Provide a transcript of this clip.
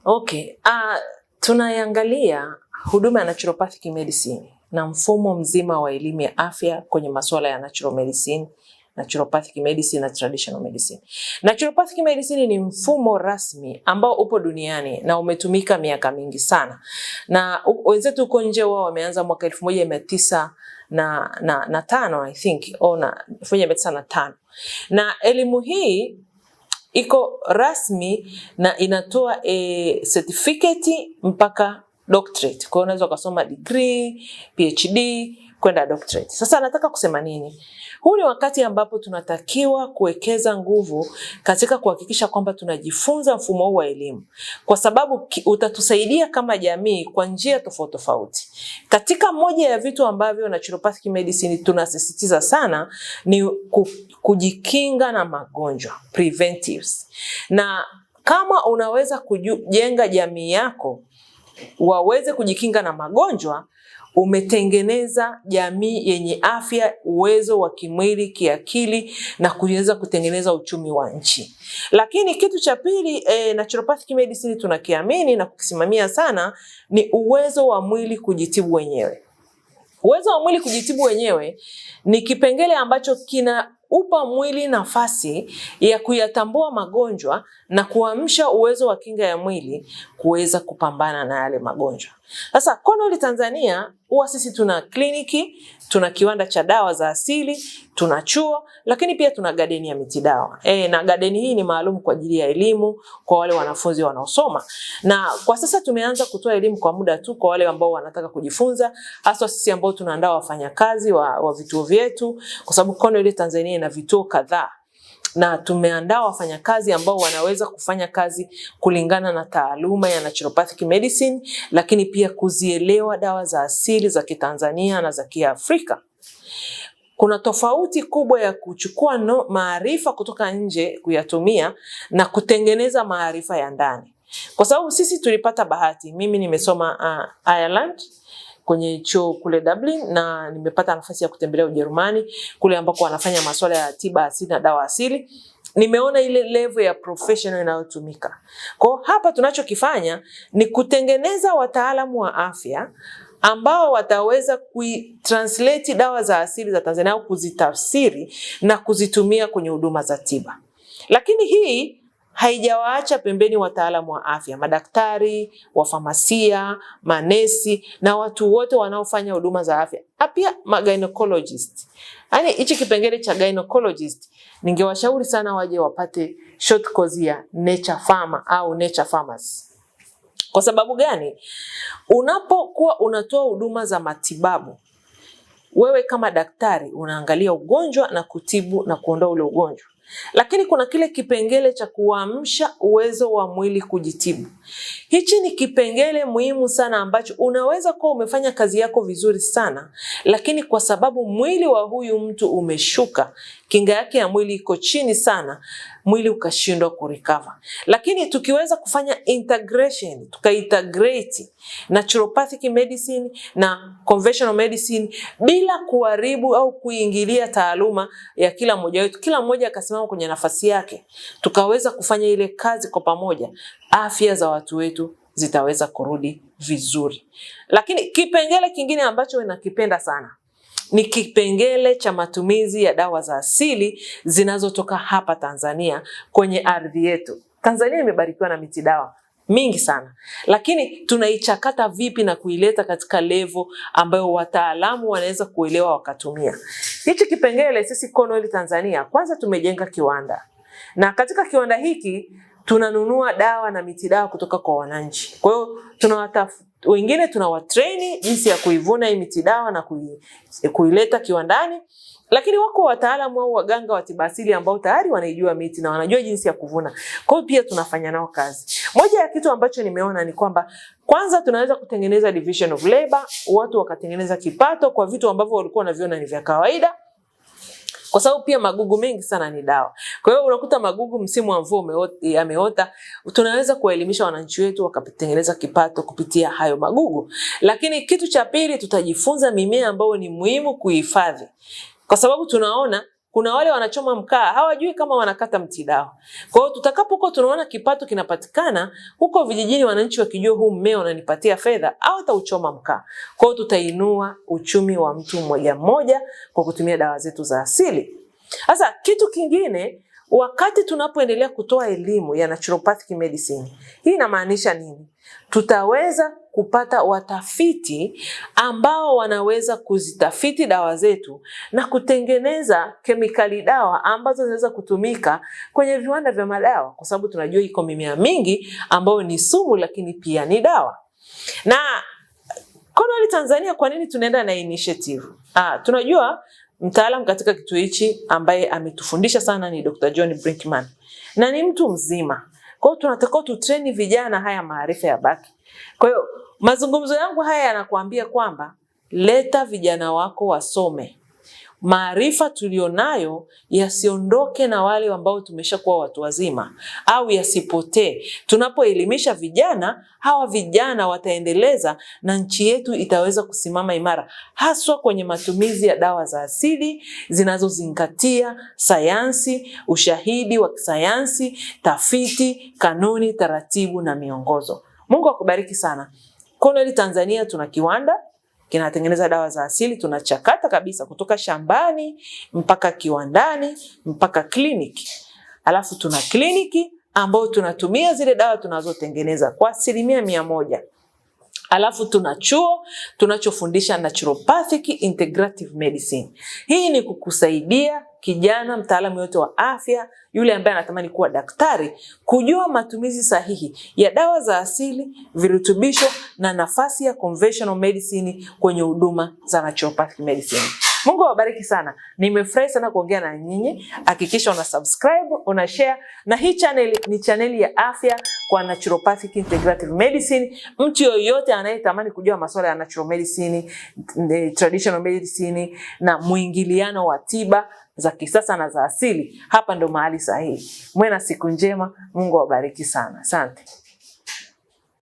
Okay. Tunaiangalia huduma ya naturopathic medicine na mfumo mzima wa elimu ya afya kwenye masuala ya natural medicine, naturopathic medicine na traditional medicine. Naturopathic medicine ni mfumo rasmi ambao upo duniani na umetumika miaka mingi sana. Na wenzetu huko nje wao wameanza mwaka 1905 I think, au 1905. Na elimu hii iko rasmi na inatoa certificate mpaka doctorate. Kwa hiyo unaweza kusoma degree, PhD, kwenda doctorate. Sasa nataka kusema nini? Huu ni wakati ambapo tunatakiwa kuwekeza nguvu katika kuhakikisha kwamba tunajifunza mfumo huu wa elimu, kwa sababu utatusaidia kama jamii kwa njia tofauti tofauti. Katika moja ya vitu ambavyo naturopathic medicine tunasisitiza sana ni kujikinga na magonjwa, preventives. Na kama unaweza kujenga jamii yako waweze kujikinga na magonjwa, umetengeneza jamii yenye afya, uwezo wa kimwili, kiakili, na kuweza kutengeneza uchumi wa nchi. Lakini kitu cha pili, naturopathic medicine tunakiamini na kukisimamia sana ni uwezo wa mwili kujitibu wenyewe. Uwezo wa mwili kujitibu wenyewe ni kipengele ambacho kinaupa mwili nafasi ya kuyatambua magonjwa na kuamsha uwezo wa kinga ya mwili kuweza kupambana na yale magonjwa. Sasa Cornwell Tanzania huwa sisi tuna kliniki, tuna kiwanda cha dawa za asili, tuna chuo, lakini pia tuna garden ya miti dawa. Na garden hii ni maalum kwa ajili ya elimu kwa wale wanafunzi wanaosoma. Na kwa sasa tumeanza kutoa elimu kwa muda tu kwa wale ambao wanataka kujifunza, hasa sisi ambao tunaandaa wafanyakazi wa vituo vyetu, kwa sababu Cornwell Tanzania ina vituo kadhaa. Na tumeandaa wafanyakazi ambao wanaweza kufanya kazi kulingana na taaluma ya naturopathic medicine, lakini pia kuzielewa dawa za asili za Kitanzania na za Kiafrika. Kuna tofauti kubwa ya kuchukua maarifa kutoka nje kuyatumia na kutengeneza maarifa ya ndani. Kwa sababu sisi tulipata bahati, mimi nimesoma Ireland kwenye chuo kule Dublin, na nimepata nafasi ya kutembelea Ujerumani kule ambako wanafanya masuala ya tiba asili na dawa asili. Nimeona ile level ya professional inayotumika. Kwa hapa tunachokifanya ni kutengeneza wataalamu wa afya ambao wataweza kuitranslate dawa za asili za Tanzania au kuzitafsiri na kuzitumia kwenye huduma za tiba. Lakini hii haijawaacha pembeni wataalamu wa afya, madaktari, wafamasia, manesi na watu wote wanaofanya huduma za afya. Pia gynecologist. Yaani hichi kipengele cha gynecologist ningewashauri sana waje wapate short course ya nature pharma au nature pharmacy. Kwa sababu gani? Unapokuwa unatoa huduma za matibabu, wewe kama daktari unaangalia ugonjwa na kutibu na kuondoa ule ugonjwa. Lakini kuna kile kipengele cha kuamsha uwezo wa mwili kujitibu. Hichi ni kipengele muhimu sana ambacho unaweza kuwa umefanya kazi yako vizuri sana, lakini kwa sababu mwili wa huyu mtu umeshuka, kinga yake ya mwili iko chini sana, mwili ukashindwa kurecover. Lakini tukiweza kufanya integration, tukaintegrate naturopathic medicine na conventional medicine bila kuharibu au kuingilia taaluma ya kila mmoja wetu, kila mmoja akasimama kwenye nafasi yake, tukaweza kufanya ile kazi kwa pamoja, afya za watu wetu zitaweza kurudi vizuri. Lakini kipengele kingine ambacho nakipenda sana ni kipengele cha matumizi ya dawa za asili zinazotoka hapa Tanzania kwenye ardhi yetu. Tanzania imebarikiwa na miti dawa mingi sana, lakini tunaichakata vipi na kuileta katika level ambayo wataalamu wanaweza kuelewa wakatumia. Hichi kipengele sisi Cornwell Tanzania kwanza tumejenga kiwanda, na katika kiwanda hiki tunanunua dawa na miti dawa kutoka kwa wananchi. Kwa hiyo wengine tunawatrain jinsi ya kuivuna hii miti dawa na kuileta kiwandani, lakini wako wataalamu au waganga wa tiba asili ambao tayari wanaijua miti na wanajua jinsi ya kuvuna. Kwa hiyo pia tunafanya nao kazi. Moja ya kitu ambacho nimeona ni kwamba kwanza tunaweza kutengeneza division of labor, watu wakatengeneza kipato kwa vitu ambavyo walikuwa wanaviona ni vya kawaida. Kwa sababu pia magugu mengi sana ni dawa. Kwa hiyo unakuta magugu msimu wa mvua yameota, tunaweza kuwaelimisha wananchi wetu wakatengeneza kipato kupitia hayo magugu. Lakini kitu cha pili, tutajifunza mimea ambayo ni muhimu kuhifadhi. Kwa sababu tunaona kuna wale wanachoma mkaa hawajui kama wanakata mti dawa. Kwa hiyo tutakapokuwa tunaona kipato kinapatikana huko vijijini, wananchi wakijua huu mmea unanipatia fedha, au atauchoma mkaa. Kwa hiyo tutainua uchumi wa mtu mmoja mmoja kwa kutumia dawa zetu za asili. Sasa kitu kingine, wakati tunapoendelea kutoa elimu ya naturopathic medicine, hii inamaanisha nini? Tutaweza kupata watafiti ambao wanaweza kuzitafiti dawa zetu na kutengeneza kemikali dawa ambazo zinaweza kutumika kwenye viwanda vya madawa, kwa sababu tunajua iko mimea mingi ambayo ni sumu lakini pia ni dawa. Na Cornwell Tanzania, kwa nini tunaenda na initiative? Tunajua mtaalamu katika kituo hichi ambaye ametufundisha sana ni Dr. John Brinkman, na ni mtu mzima. Kwa hiyo tunatakiwa tutrain vijana haya maarifa ya baki. Kwa hiyo mazungumzo yangu haya yanakuambia kwamba leta vijana wako wasome. Maarifa tulionayo yasiondoke na wale ambao tumeshakuwa watu wazima, au yasipotee. Tunapoelimisha vijana, hawa vijana wataendeleza na nchi yetu itaweza kusimama imara, haswa kwenye matumizi ya dawa za asili zinazozingatia sayansi, ushahidi wa kisayansi, tafiti, kanuni, taratibu na miongozo. Mungu akubariki sana. Cornwell Tanzania tuna kiwanda kinatengeneza dawa za asili, tunachakata kabisa kutoka shambani mpaka kiwandani mpaka kliniki. Alafu tuna kliniki ambao tunatumia zile dawa tunazotengeneza kwa 100%. Alafu tuna chuo tunachofundisha naturopathic integrative medicine. Hii ni kukusaidia kijana mtaalamu yote wa afya, yule ambaye anatamani kuwa daktari, kujua matumizi sahihi ya dawa za asili, virutubisho na nafasi ya conventional medicine kwenye huduma za naturopathic medicine. Mungu awabariki sana. Nimefurahi sana kuongea na nyinyi. Hakikisha una subscribe, una share, na hii channel ni channel ya afya kwa naturopathic integrative medicine. Mtu yoyote anayetamani kujua masuala ya natural medicine, traditional medicine na muingiliano wa tiba za kisasa na za asili, hapa ndo mahali sahihi. Mwe na siku njema. Mungu awabariki sana. Asante.